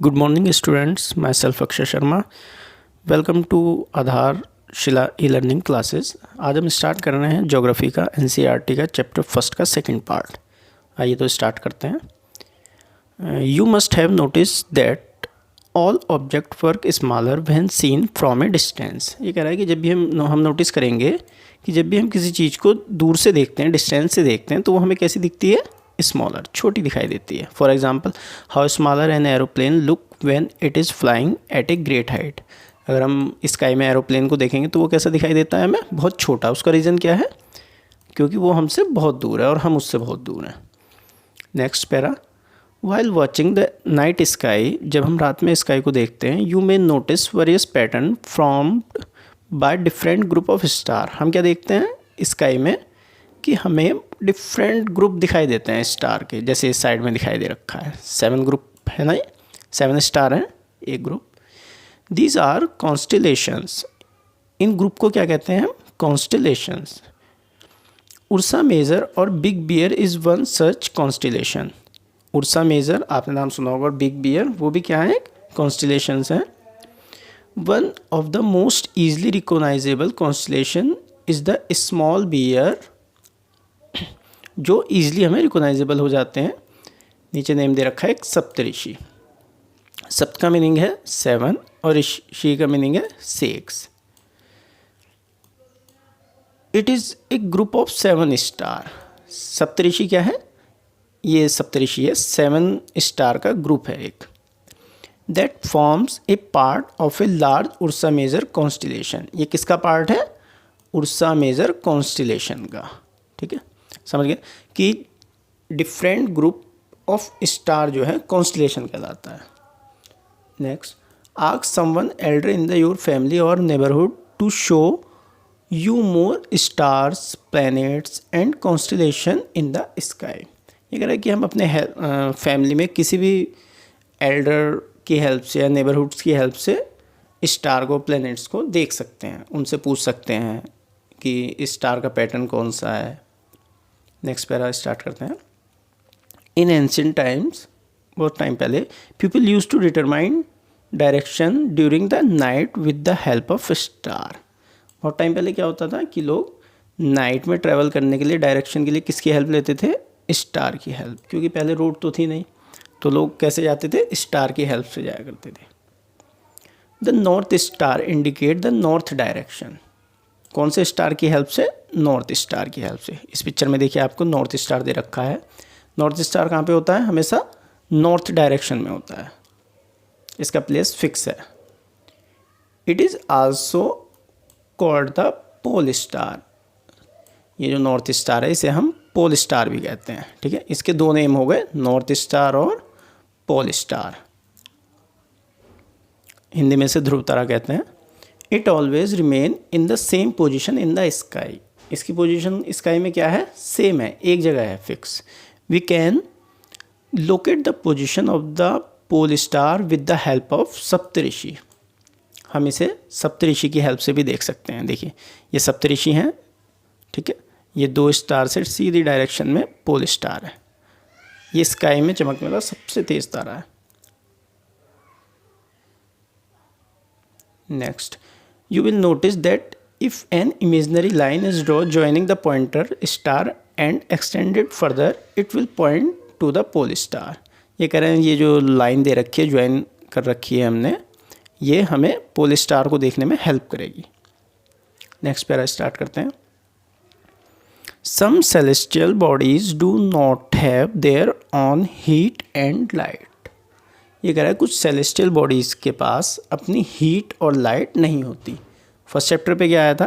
Good morning students, myself Akshay Sharma. Welcome to Aadhaar Shila e learning classes. आज हम start कर रहे हैं ज्योग्राफी का एनसीईआरटी का चैप्टर फर्स्ट का सेकंड पार्ट। आइए तो स्टार्ट करते हैं। You must have notice that all object work smaller when seen from a distance. ये कह रहा है कि जब भी हम नोटिस करेंगे कि जब भी हम किसी चीज़ को दूर से देखते हैं, डिस्टेंस से देखते हैं, तो वो हमें कैसी दिखती है? स्मॉलर, छोटी दिखाई देती है। For example, how smaller an aeroplane look when it is flying eight a great height. अगर हम स्काई में एरोप्लेन को देखेंगे तो वो कैसा दिखाई देता है हमें? बहुत छोटा। उसका रीज़न क्या है? क्योंकि वो हमसे बहुत दूर है और हम उससे बहुत दूर हैं। Next para, while watching the night sky, जब हम रात में स्काई को देखते हैं, you may notice various pattern formed by different group of star. हम क्या देखते हैं स्काई में कि हमें डिफरेंट ग्रुप दिखाई देते हैं स्टार के, जैसे इस साइड में दिखाई दे रखा है 7 ग्रुप है ना, 7 स्टार हैं एक ग्रुप। These are constellations. इन ग्रुप को क्या कहते हैं हम? कॉन्स्टिलेशंस। उर्सा मेजर और big bear is one such constellation. Ursa Major आपने नाम सुना होगा, और बिग बियर वो भी क्या है? कॉन्स्टिलेशंस हैं। One of the most easily recognizable constellation is the small bear, जो ईजिली हमें रिकोगनाइजेबल हो जाते हैं। नीचे नेम दे रखा है एक सप्तऋषि। सप्त का मीनिंग है 7 और ऋषि का मीनिंग है 6। It is a group of 7 star. Saptarishi क्या है? ये सप्तऋषि है, 7 स्टार का ग्रुप है एक। That forms a part of a large Ursa Major constellation. ये किसका पार्ट है? उर्सा मेजर कॉन्स्टिलेशन का। ठीक है, समझ गए कि डिफरेंट ग्रुप ऑफ स्टार जो है कॉन्स्टिलेशन कहलाता है। Next, ask someone elder in the your family और neighbourhood to show you more stars, planets and constellation in the sky. ये कह रहा है कि हम अपने फैमिली में किसी भी एल्डर की हेल्प से या नेबरहुड्स की हेल्प से स्टार को, प्लैनेट्स को देख सकते हैं, उनसे पूछ सकते हैं कि स्टार का पैटर्न कौन सा है। नेक्स्ट पैरा स्टार्ट करते हैं। इन एंशिएंट टाइम्स, बहुत टाइम पहले, people use to determine direction during the night with the help of star. बहुत टाइम पहले क्या होता था कि लोग नाइट में ट्रैवल करने के लिए, डायरेक्शन के लिए किसकी हेल्प लेते थे? स्टार की हेल्प। क्योंकि पहले रोड तो थी नहीं, तो लोग कैसे जाते थे? स्टार की हेल्प से जाया करते थे। The north star indicate the north direction. कौन से स्टार की हेल्प से? नॉर्थ स्टार की हेल्प से। इस पिक्चर में देखिए आपको नॉर्थ स्टार दे रखा है। नॉर्थ स्टार कहाँ पे होता है? हमेशा नॉर्थ डायरेक्शन में होता है, इसका प्लेस फिक्स है। It is also called the pole star. ये जो नॉर्थ स्टार है इसे हम पोल स्टार भी कहते हैं। ठीक है, इसके दो नेम हो गए, नॉर्थ स्टार और पोल स्टार। हिंदी में से ध्रुव तारा कहते हैं। It always remain in the same position in the sky. इसकी पोजिशन स्काई में क्या है? सेम है, एक जगह है, fix. We can locate the position of the pole star with the help of Saptarishi. हम इसे सप्तऋषि की हेल्प से भी देख सकते हैं। देखिए ये सप्तऋषि हैं, ठीक है, ये 2 स्टार से सीधी डायरेक्शन में पोल स्टार है। ये स्काई में चमकने वाला सबसे तेज तारा है। Next, you will notice that if an imaginary line is drawn joining the pointer star and extended further, it will point to the pole star। ये कह रहे हैं ये जो लाइन दे रखी है, ज्वाइन कर रखी है हमने, ये हमें पोल स्टार को देखने में हेल्प करेगी। नेक्स्ट पैरा स्टार्ट करते हैं। Some celestial bodies do not have their own heat and light। ये कह रहा है कुछ सेलेस्टियल बॉडीज़ के पास अपनी हीट और लाइट नहीं होती। फर्स्ट चैप्टर पे क्या आया था?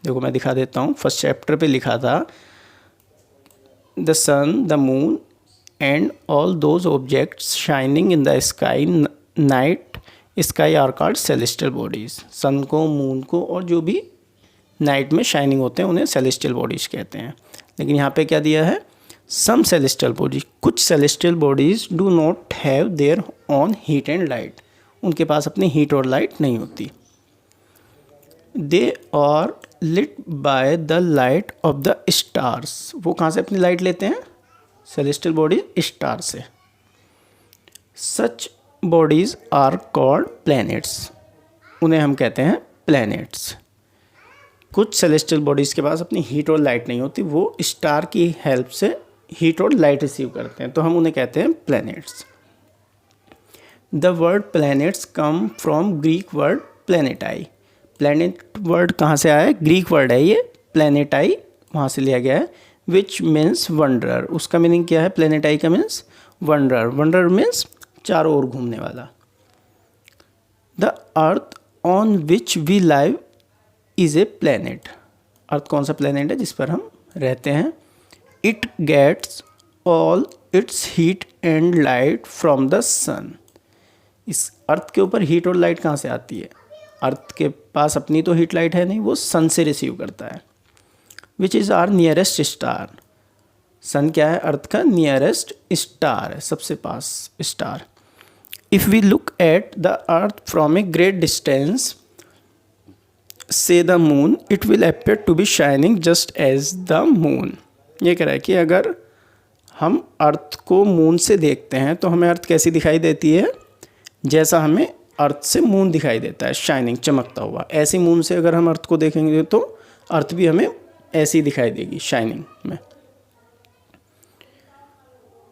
देखो मैं दिखा देता हूँ। फर्स्ट चैप्टर पे लिखा था the sun, the moon and all those objects shining in the sky night sky are called celestial bodies. Sun को, मून को और जो भी नाइट में शाइनिंग होते हैं उन्हें सेलेस्टियल बॉडीज़ कहते हैं। लेकिन यहाँ पे क्या दिया है? सम सेलेस्टियल बॉडीज, कुछ celestial bodies do not have their own heat and light. उनके पास अपनी हीट और लाइट नहीं होती। They are lit by the light of the stars. वो कहाँ से अपनी लाइट लेते हैं? सेलेस्टियल बॉडीज स्टार से। सच बॉडीज आर कॉल्ड प्लैनेट्स, उन्हें हम कहते हैं प्लैनेट्स। कुछ सेलेस्टियल बॉडीज़ के पास अपनी हीट और लाइट नहीं होती, वो स्टार की हेल्प से हीट और लाइट रिसीव करते हैं, तो हम उन्हें कहते हैं planets. The word planets come from Greek word planetai. Planet word कहाँ से आया है? ग्रीक वर्ड है ये, प्लैनेटाई वहाँ से लिया गया है, विच मीन्स वंडरर। उसका मीनिंग क्या है? प्लैनेटाई का मीन्स वंडरर। वंडरर मीन्स चारों ओर घूमने वाला। The earth on which we live is a planet. Earth कौन सा प्लैनेट है जिस पर हम रहते हैं? It gets all its heat and light from the sun. इस अर्थ के ऊपर हीट और लाइट कहाँ से आती है? अर्थ के पास अपनी तो हीट लाइट है नहीं, वो सन से रिसीव करता है। Which is our nearest star. Sun क्या है? अर्थ का नियरेस्ट स्टार है, सबसे पास star. If we look at the earth from a great distance से the moon, it will appear to be shining just as the moon. ये कह रहा है कि अगर हम अर्थ को मून से देखते हैं तो हमें अर्थ कैसी दिखाई देती है? जैसा हमें अर्थ से मून दिखाई देता है, शाइनिंग, चमकता हुआ। ऐसी मून से अगर हम अर्थ को देखेंगे तो अर्थ भी हमें ऐसी दिखाई देगी, शाइनिंग में।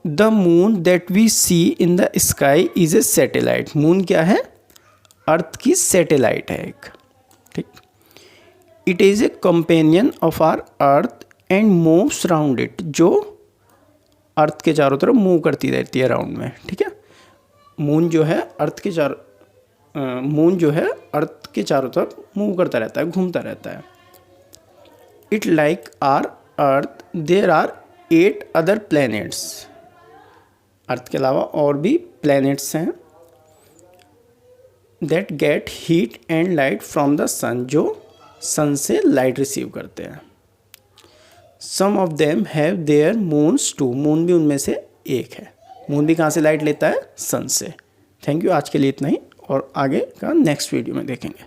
The moon that we see in the sky is a satellite. Moon क्या है? अर्थ की सैटेलाइट है एक, ठीक। It is a companion of our earth and moves round it. जो अर्थ के चारों तरफ मूव करती रहती है राउंड में, ठीक है। मून जो है अर्थ के चारों तरफ मूव करता रहता है, घूमता रहता है। It like are earth there are 8 other planets. अर्थ के अलावा और भी प्लैनेट्स हैं that get heat and light from the sun, जो सन से लाइट रिसीव करते हैं। Some of them have their moons too. Moon भी उनमें से एक है। मून भी कहाँ से लाइट लेता है? सन से। थैंक यू, आज के लिए इतना ही, और आगे का नेक्स्ट वीडियो में देखेंगे।